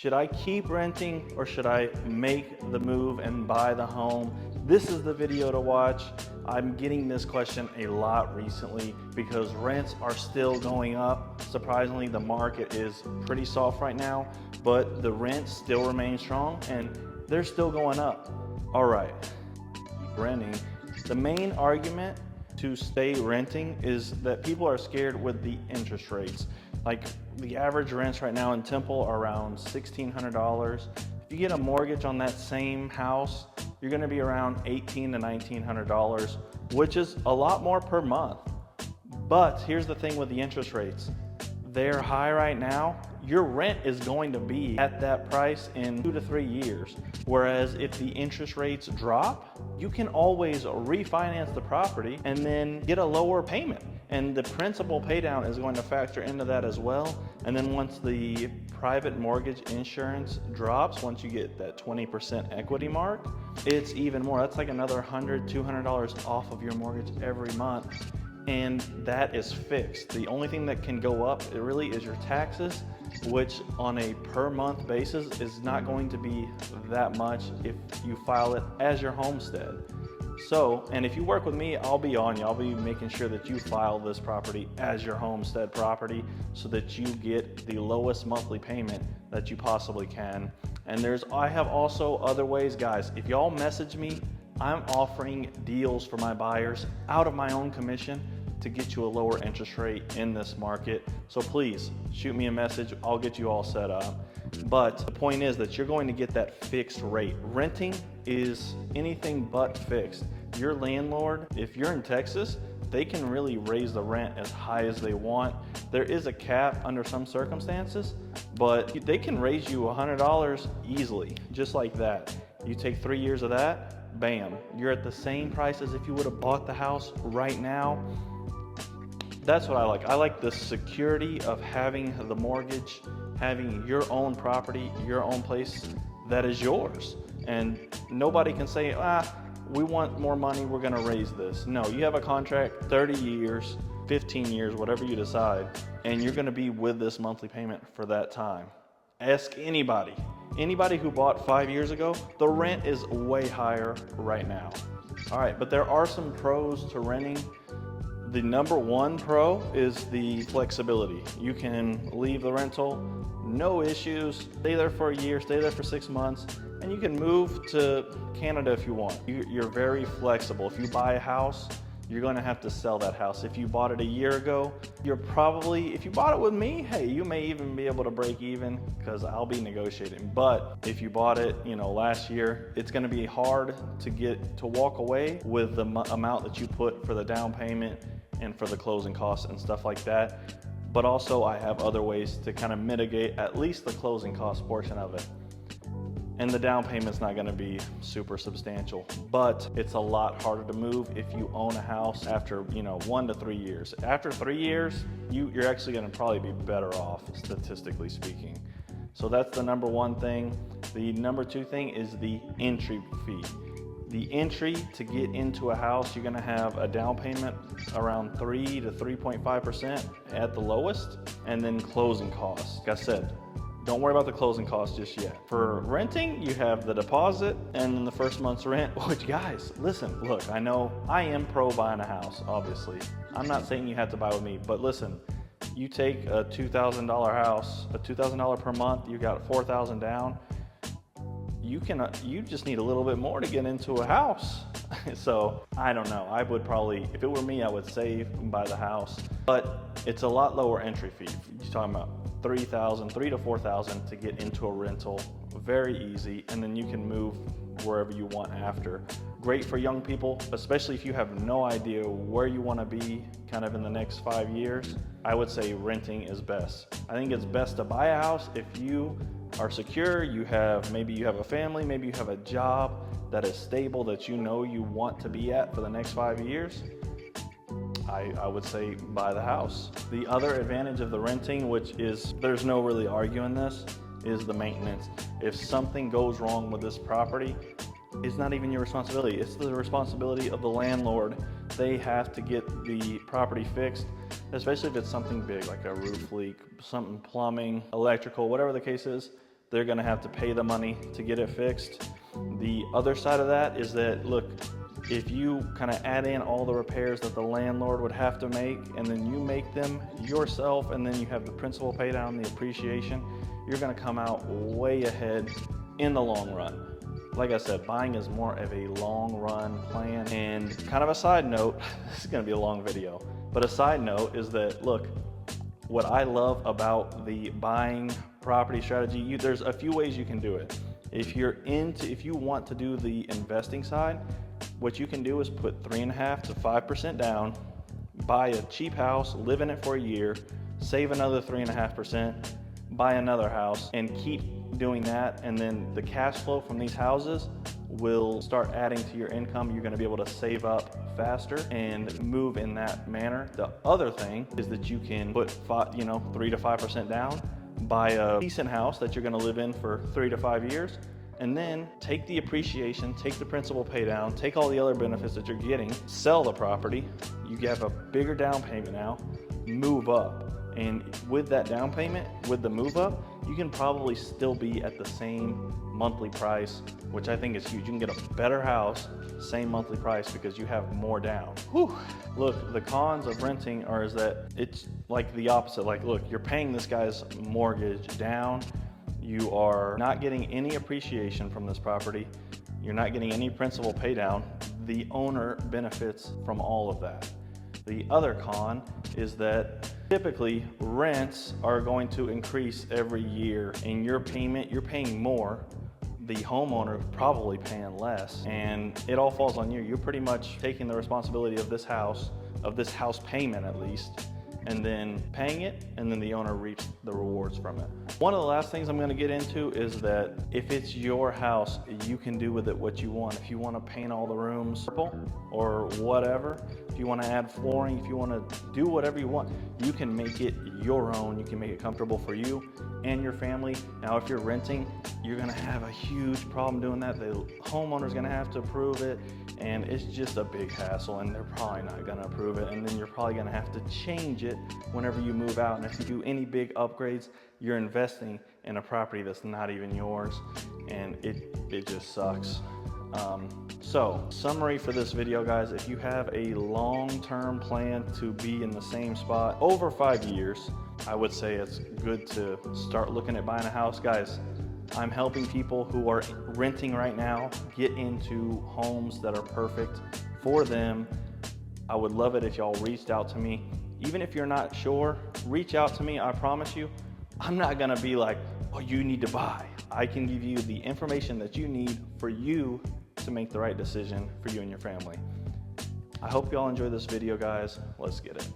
Should I keep renting or should I make the move and buy the home? This is the video to watch. I'm getting this question a lot recently because rents are still going up. Surprisingly, the market is pretty soft right now, but the rents still remain strong and they're still going up. All right, renting. The main argument to stay renting is that people are scared with the interest rates. Like the average rents right now in Temple are around $1,600. If you get a mortgage on that same house, you're gonna be around $1,800 to $1,900, which is a lot more per month. But here's the thing with the interest rates. They're high right now. Your rent is going to be at that price in 2 to 3 years. Whereas if the interest rates drop, you can always refinance the property and then get a lower payment. And the principal pay down is going to factor into that as well. And then once the private mortgage insurance drops, once you get that 20% equity mark, it's even more. That's like another $100, $200 off of your mortgage every month. And that is fixed. The only thing that can go up, it really is your taxes, which on a per month basis is not going to be that much if you file it as your homestead. So, and if you work with me, I'll be on you. I'll be making sure that you file this property as your homestead property so that you get the lowest monthly payment that you possibly can. And I have also other ways, guys. If y'all message me, I'm offering deals for my buyers out of my own commission to get you a lower interest rate in this market. So please shoot me a message. I'll get you all set up. But the point is that you're going to get that fixed rate. Renting is anything but fixed. Your landlord, if you're in Texas, they can really raise the rent as high as they want. There is a cap under some circumstances, but they can raise you $100 easily, just like that. You take 3 years of that, bam, you're at the same price as if you would have bought the house right now. That's what I like. I like the security of having the mortgage, having your own property, your own place that is yours. And nobody can say, we want more money, we're gonna raise this. No, you have a contract, 30 years, 15 years, whatever you decide, and you're gonna be with this monthly payment for that time. Ask anybody who bought 5 years ago, the rent is way higher right now. All right, but there are some pros to renting. The number one pro is the flexibility. You can leave the rental, no issues, stay there for a year, stay there for 6 months, and you can move to Canada if you want. You're very flexible. If you buy a house, you're gonna have to sell that house. If you bought it a year ago, if you bought it with me, hey, you may even be able to break even because I'll be negotiating. But if you bought it, last year, it's gonna be hard to walk away with the amount that you put for the down payment and for the closing costs and stuff like that. But also I have other ways to kind of mitigate at least the closing cost portion of it. And the down payment's not gonna be super substantial, but it's a lot harder to move if you own a house after 1 to 3 years. After 3 years, you're actually gonna probably be better off, statistically speaking. So that's the number one thing. The number two thing is the entry fee. The entry to get into a house, you're gonna have a down payment around 3 to 3.5% at the lowest, and then closing costs. Like I said, don't worry about the closing costs just yet. For renting, you have the deposit and then the first month's rent, which guys, listen, look, I know I am pro buying a house, obviously. I'm not saying you have to buy with me, but listen, you take a $2,000 house, a $2,000 per month, you got $4,000 down, you just need a little bit more to get into a house. So I don't know, I would probably, if it were me, I would save and buy the house, but it's a lot lower entry fee. You're talking about $3,000 to $4,000 to get into a rental, very easy, and then you can move wherever you want after. Great for young people, especially if you have no idea where you want to be kind of in the next 5 years. I would say renting is best. I think it's best to buy a house if you are secure, maybe you have a family, maybe you have a job that is stable that you want to be at for the next 5 years. I would say buy the house. The other advantage of the renting, which is, there's no really arguing this, is the maintenance. If something goes wrong with this property, it's not even your responsibility. It's the responsibility of the landlord. They have to get the property fixed, especially if it's something big like a roof leak, something plumbing, electrical, whatever the case is. they're gonna have to pay the money to get it fixed. The other side of that is that, look, if you kind of add in all the repairs that the landlord would have to make, and then you make them yourself, and then you have the principal pay down, the appreciation, you're gonna come out way ahead in the long run. Like I said, buying is more of a long run plan. And kind of a side note, this is gonna be a long video, but a side note is that, look, what I love about the buying property strategy, there's a few ways you can do it. If you want to do the investing side, what you can do is put 3.5% to 5% down, buy a cheap house, live in it for a year, save another 3.5%, buy another house, and keep doing that. And then the cash flow from these houses will start adding to your income. You're gonna be able to save up faster and move in that manner. The other thing is that you can put 3 to 5% down, buy a decent house that you're gonna live in for 3 to 5 years, and then take the appreciation, take the principal pay down, take all the other benefits that you're getting, sell the property. You have a bigger down payment now, move up. And with that down payment, with the move up, you can probably still be at the same monthly price, which I think is huge. You can get a better house, same monthly price, because you have more down. Whew. Look, the cons of renting is that it's like the opposite. Like, look, you're paying this guy's mortgage down. You are not getting any appreciation from this property. You're not getting any principal pay down. The owner benefits from all of that. The other con is that typically rents are going to increase every year, and your payment, you're paying more. The homeowner probably paying less, and it all falls on you. You're pretty much taking the responsibility of this house payment at least, and then paying it, and then the owner reaps the rewards from it. One of the last things I'm going to get into is that if it's your house, you can do with it what you want. If you want to paint all the rooms purple or whatever, if you want to add flooring, if you want to do whatever you want, you can make it your own. You can make it comfortable for you and your family. Now, if you're renting, you're going to have a huge problem doing that. The homeowner's going to have to approve it, and it's just a big hassle, and they're probably not going to approve it, and then you're probably going to have to change it whenever you move out. And if you do any big upgrades, you're investing in a property that's not even yours, and it just sucks. So, summary for this video, guys: if you have a long-term plan to be in the same spot over 5 years, I would say it's good to start looking at buying a house. Guys, I'm helping people who are renting right now get into homes that are perfect for them. I would love it if y'all reached out to me. Even if you're not sure, reach out to me. I promise you, I'm not gonna be like, oh, you need to buy. I can give you the information that you need for you to make the right decision for you and your family. I hope y'all enjoy this video, guys. Let's get it.